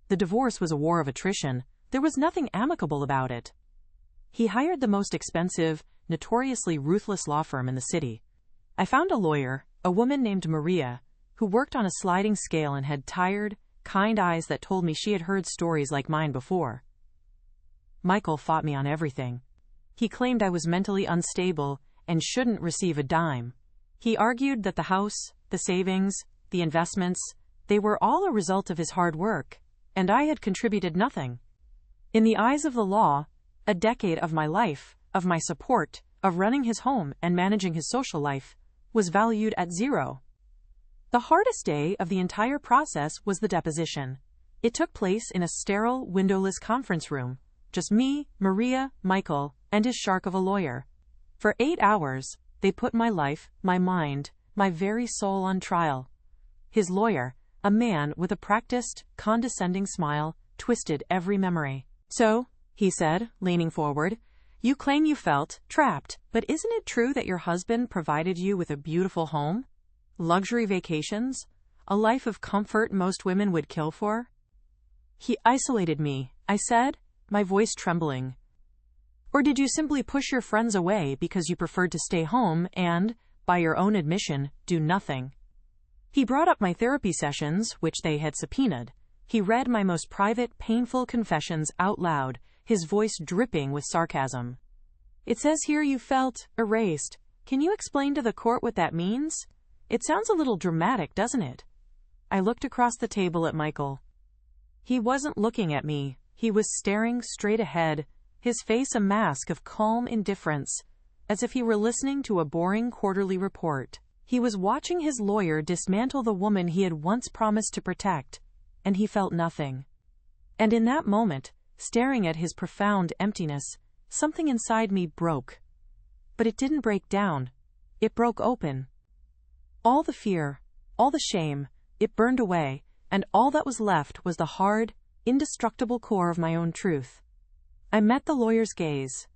[SPEAKER 1] The divorce was a war of attrition. There was nothing amicable about it. He hired the most expensive, notoriously ruthless law firm in the city. I found a lawyer, a woman named Maria, who worked on a sliding scale and had tired, kind eyes that told me she had heard stories like mine before. Michael fought me on everything. He claimed I was mentally unstable and shouldn't receive a dime. He argued that the house, the savings, the investments, they were all a result of his hard work, and I had contributed nothing. In the eyes of the law, a decade of my life, of my support, of running his home and managing his social life, was valued at zero. The hardest day of the entire process was the deposition. It took place in a sterile, windowless conference room. Just me, Maria, Michael, and his shark of a lawyer. For 8 hours, they put my life, my mind, my very soul on trial. His lawyer, a man with a practiced, condescending smile, twisted every memory. "So," he said, leaning forward, "you claim you felt trapped, but isn't it true that your husband provided you with a beautiful home? Luxury vacations? A life of comfort most women would kill for?" "He isolated me," I said, my voice trembling. "Or did you simply push your friends away because you preferred to stay home and, by your own admission, do nothing?" He brought up my therapy sessions, which they had subpoenaed. He read my most private, painful confessions out loud, his voice dripping with sarcasm. "It says here you felt erased. Can you explain to the court what that means? It sounds a little dramatic, doesn't it?" I looked across the table at Michael. He wasn't looking at me. He was staring straight ahead, his face a mask of calm indifference, as if he were listening to a boring quarterly report. He was watching his lawyer dismantle the woman he had once promised to protect, and he felt nothing. And in that moment, staring at his profound emptiness, something inside me broke. But it didn't break down. It broke open. All the fear, all the shame, it burned away, and all that was left was the hard, indestructible core of my own truth. I met the lawyer's gaze.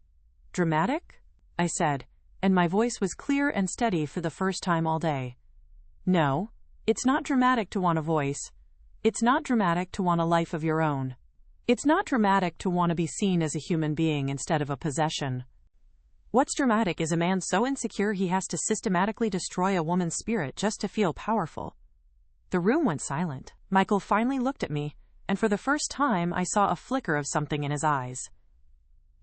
[SPEAKER 1] "Dramatic?" I said, and my voice was clear and steady for the first time all day. "No, it's not dramatic to want a voice. It's not dramatic to want a life of your own. It's not dramatic to want to be seen as a human being instead of a possession. What's dramatic is a man so insecure he has to systematically destroy a woman's spirit just to feel powerful." The room went silent. Michael finally looked at me, and for the first time I saw a flicker of something in his eyes.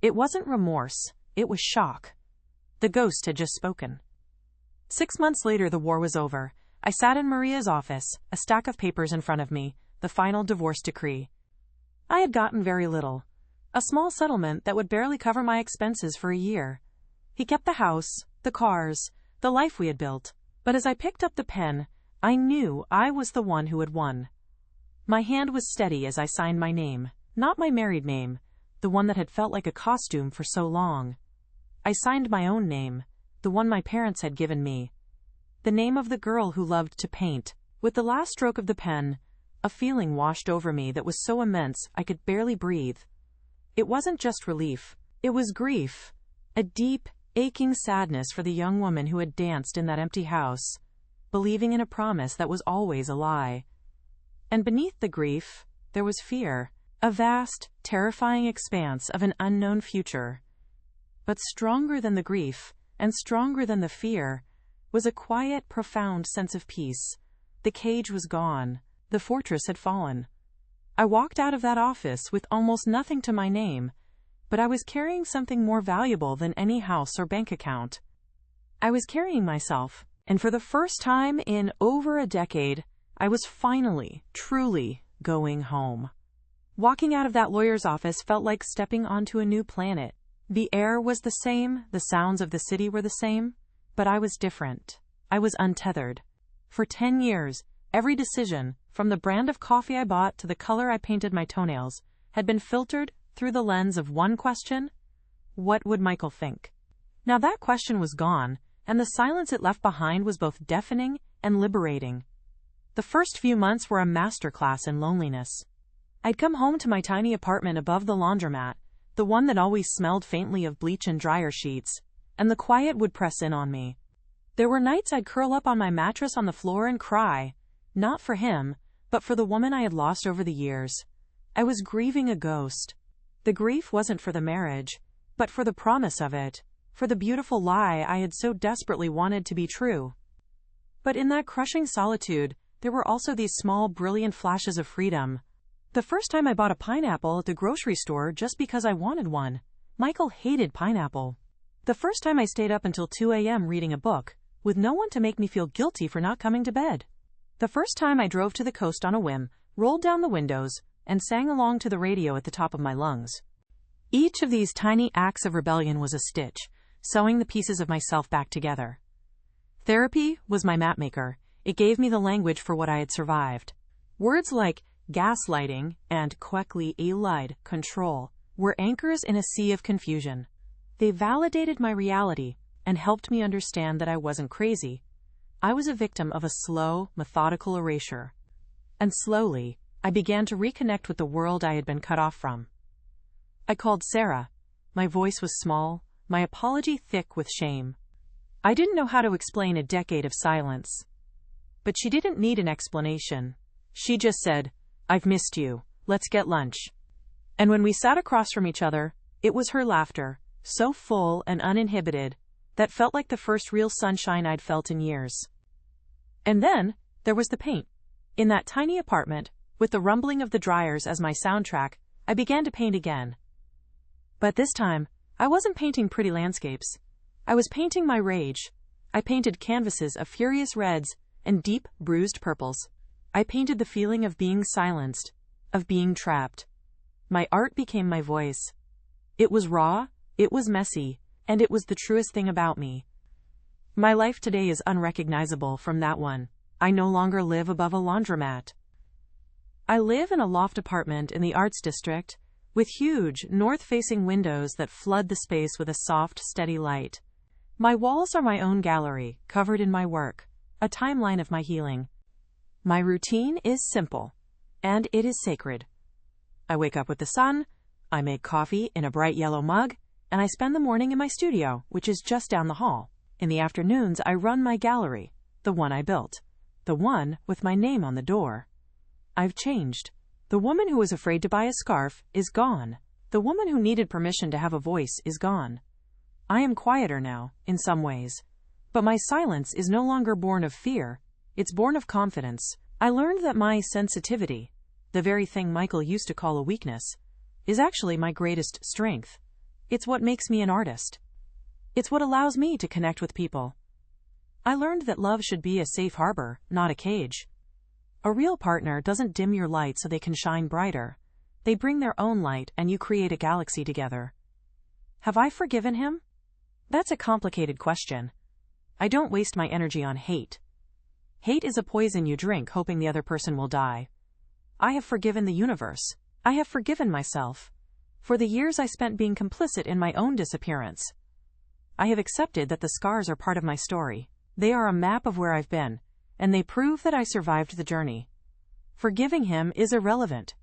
[SPEAKER 1] It wasn't remorse, it was shock. The ghost had just spoken. 6 months later, the war was over. I sat in Maria's office, a stack of papers in front of me, the final divorce decree. I had gotten very little. A small settlement that would barely cover my expenses for a year. He kept the house, the cars, the life we had built. But as I picked up the pen, I knew I was the one who had won. My hand was steady as I signed my name, not my married name, the one that had felt like a costume for so long. I signed my own name, the one my parents had given me. The name of the girl who loved to paint. With the last stroke of the pen, a feeling washed over me that was so immense I could barely breathe. It wasn't just relief, it was grief. A deep, aching sadness for the young woman who had danced in that empty house, believing in a promise that was always a lie. And beneath the grief, there was fear, a vast, terrifying expanse of an unknown future. But stronger than the grief, and stronger than the fear, was a quiet, profound sense of peace. The cage was gone. The fortress had fallen. I walked out of that office with almost nothing to my name, but I was carrying something more valuable than any house or bank account. I was carrying myself, and for the first time in over a decade, I was finally, truly going home. Walking out of that lawyer's office felt like stepping onto a new planet. The air was the same, the sounds of the city were the same, but I was different. I was untethered. For 10 years, every decision, from the brand of coffee I bought to the color I painted my toenails, had been filtered through the lens of one question: what would Michael think? Now that question was gone, and the silence it left behind was both deafening and liberating. The first few months were a masterclass in loneliness. I'd come home to my tiny apartment above the laundromat, the one that always smelled faintly of bleach and dryer sheets, and the quiet would press in on me. There were nights I'd curl up on my mattress on the floor and cry, not for him, but for the woman I had lost over the years. I was grieving a ghost. The grief wasn't for the marriage, but for the promise of it, for the beautiful lie I had so desperately wanted to be true. But in that crushing solitude, there were also these small, brilliant flashes of freedom. The first time I bought a pineapple at the grocery store just because I wanted one. Michael hated pineapple. The first time I stayed up until 2 a.m. reading a book, with no one to make me feel guilty for not coming to bed. The first time I drove to the coast on a whim, rolled down the windows, and sang along to the radio at the top of my lungs. Each of these tiny acts of rebellion was a stitch, sewing the pieces of myself back together. Therapy was my mapmaker. It gave me the language for what I had survived. Words like gaslighting and kwekli elide, control, were anchors in a sea of confusion. They validated my reality and helped me understand that I wasn't crazy. I was a victim of a slow, methodical erasure. And slowly, I began to reconnect with the world I had been cut off from. I called Sarah. My voice was small, my apology thick with shame. I didn't know how to explain a decade of silence. But she didn't need an explanation. She just said, "I've missed you. Let's get lunch." And when we sat across from each other, it was her laughter, so full and uninhibited, that felt like the first real sunshine I'd felt in years. And then, there was the paint. In that tiny apartment, with the rumbling of the dryers as my soundtrack, I began to paint again. But this time, I wasn't painting pretty landscapes. I was painting my rage. I painted canvases of furious reds and deep, bruised purples. I painted the feeling of being silenced, of being trapped. My art became my voice. It was raw, it was messy, and it was the truest thing about me. My life today is unrecognizable from that one. I no longer live above a laundromat. I live in a loft apartment in the Arts District, with huge, north-facing windows that flood the space with a soft, steady light. My walls are my own gallery, covered in my work, a timeline of my healing. My routine is simple, and it is sacred. I wake up with the sun, I make coffee in a bright yellow mug, and I spend the morning in my studio, which is just down the hall. In the afternoons, I run my gallery, the one I built, the one with my name on the door. I've changed. The woman who was afraid to buy a scarf is gone. The woman who needed permission to have a voice is gone. I am quieter now, in some ways. But my silence is no longer born of fear. It's born of confidence. I learned that my sensitivity, the very thing Michael used to call a weakness, is actually my greatest strength. It's what makes me an artist. It's what allows me to connect with people. I learned that love should be a safe harbor, not a cage. A real partner doesn't dim your light so they can shine brighter. They bring their own light and you create a galaxy together. Have I forgiven him? That's a complicated question. I don't waste my energy on hate. Hate is a poison you drink hoping the other person will die. I have forgiven the universe. I have forgiven myself. For the years I spent being complicit in my own disappearance. I have accepted that the scars are part of my story. They are a map of where I've been, and they prove that I survived the journey. Forgiving him is irrelevant.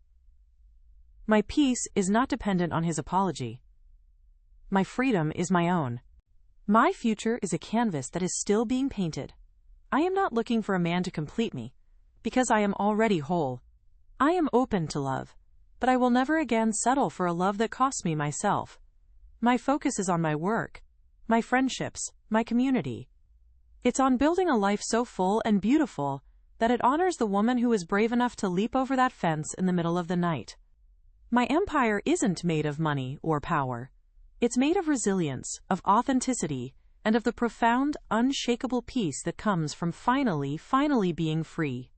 [SPEAKER 1] My peace is not dependent on his apology. My freedom is my own. My future is a canvas that is still being painted. I am not looking for a man to complete me, because I am already whole. I am open to love, but I will never again settle for a love that costs me myself. My focus is on my work, my friendships, my community. It's on building a life so full and beautiful that it honors the woman who is brave enough to leap over that fence in the middle of the night. My empire isn't made of money or power. It's made of resilience, of authenticity, and of the profound, unshakable peace that comes from finally being free.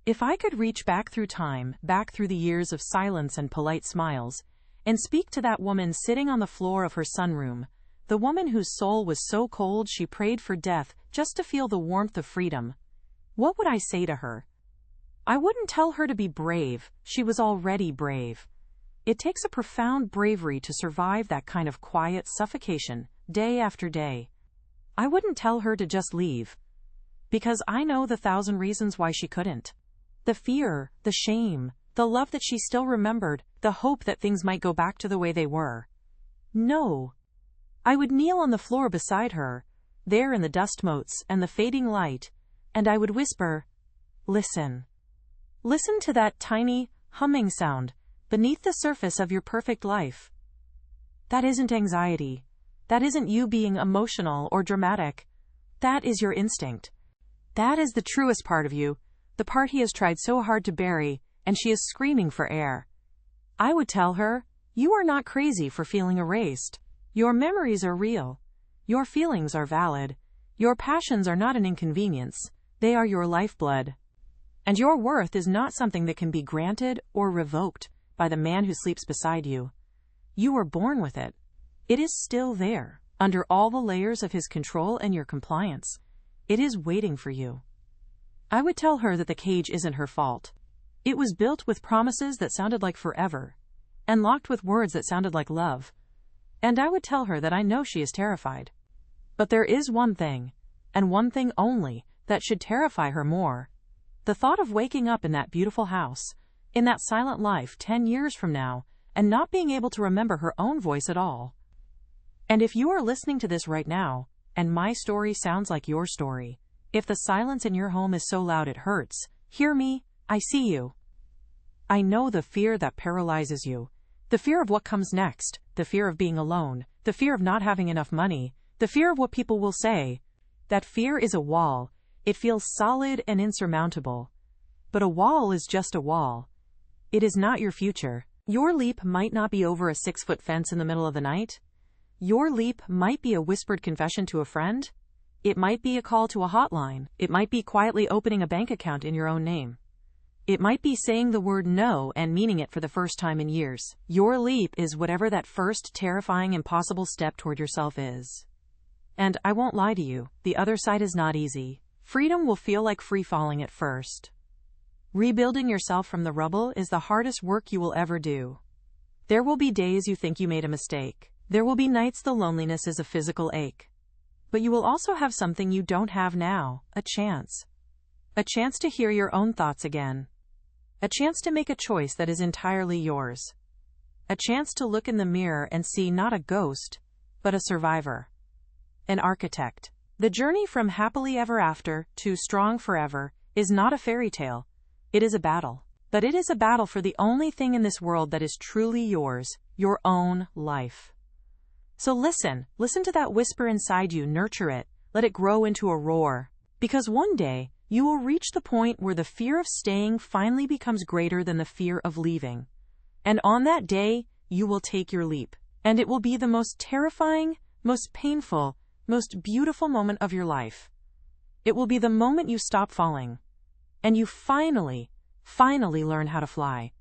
[SPEAKER 1] If I could reach back through time, back through the years of silence and polite smiles, and speak to that woman sitting on the floor of her sunroom, the woman whose soul was so cold she prayed for death just to feel the warmth of freedom, what would I say to her? I wouldn't tell her to be brave, she was already brave. It takes a profound bravery to survive that kind of quiet suffocation, day after day. I wouldn't tell her to just leave, because I know the 1,000 reasons why she couldn't. The fear, the shame, the love that she still remembered, the hope that things might go back to the way they were. No. I would kneel on the floor beside her, there in the dust motes and the fading light, and I would whisper, "Listen. Listen to that tiny, humming sound beneath the surface of your perfect life. That isn't anxiety. That isn't you being emotional or dramatic. That is your instinct. That is the truest part of you, the part he has tried so hard to bury, and she is screaming for air." I would tell her, "You are not crazy for feeling erased. Your memories are real. Your feelings are valid. Your passions are not an inconvenience. They are your lifeblood. And your worth is not something that can be granted or revoked by the man who sleeps beside you. You were born with it. It is still there, under all the layers of his control and your compliance. It is waiting for you." I would tell her that the cage isn't her fault. It was built with promises that sounded like forever, and locked with words that sounded like love. And I would tell her that I know she is terrified. But there is one thing, and one thing only, that should terrify her more. The thought of waking up in that beautiful house, in that silent life 10 years from now, and not being able to remember her own voice at all. And if you are listening to this right now, and my story sounds like your story, if the silence in your home is so loud it hurts, hear me, I see you. I know the fear that paralyzes you. The fear of what comes next, the fear of being alone, the fear of not having enough money, the fear of what people will say. That fear is a wall. It feels solid and insurmountable. But a wall is just a wall. It is not your future. Your leap might not be over a 6-foot fence in the middle of the night. Your leap might be a whispered confession to a friend. It might be a call to a hotline. It might be quietly opening a bank account in your own name. It might be saying the word no and meaning it for the first time in years. Your leap is whatever that first terrifying, impossible step toward yourself is. And I won't lie to you, the other side is not easy. Freedom will feel like free falling at first. Rebuilding yourself from the rubble is the hardest work you will ever do. There will be days you think you made a mistake. There will be nights the loneliness is a physical ache. But you will also have something you don't have now, a chance. A chance to hear your own thoughts again. A chance to make a choice that is entirely yours. A chance to look in the mirror and see not a ghost, but a survivor. An architect. The journey from happily ever after to strong forever is not a fairy tale. It is a battle. But it is a battle for the only thing in this world that is truly yours, your own life. So listen to that whisper inside you, nurture it, let it grow into a roar. Because one day, you will reach the point where the fear of staying finally becomes greater than the fear of leaving. And on that day, you will take your leap. And it will be the most terrifying, most painful, most beautiful moment of your life. It will be the moment you stop falling. And you finally learn how to fly.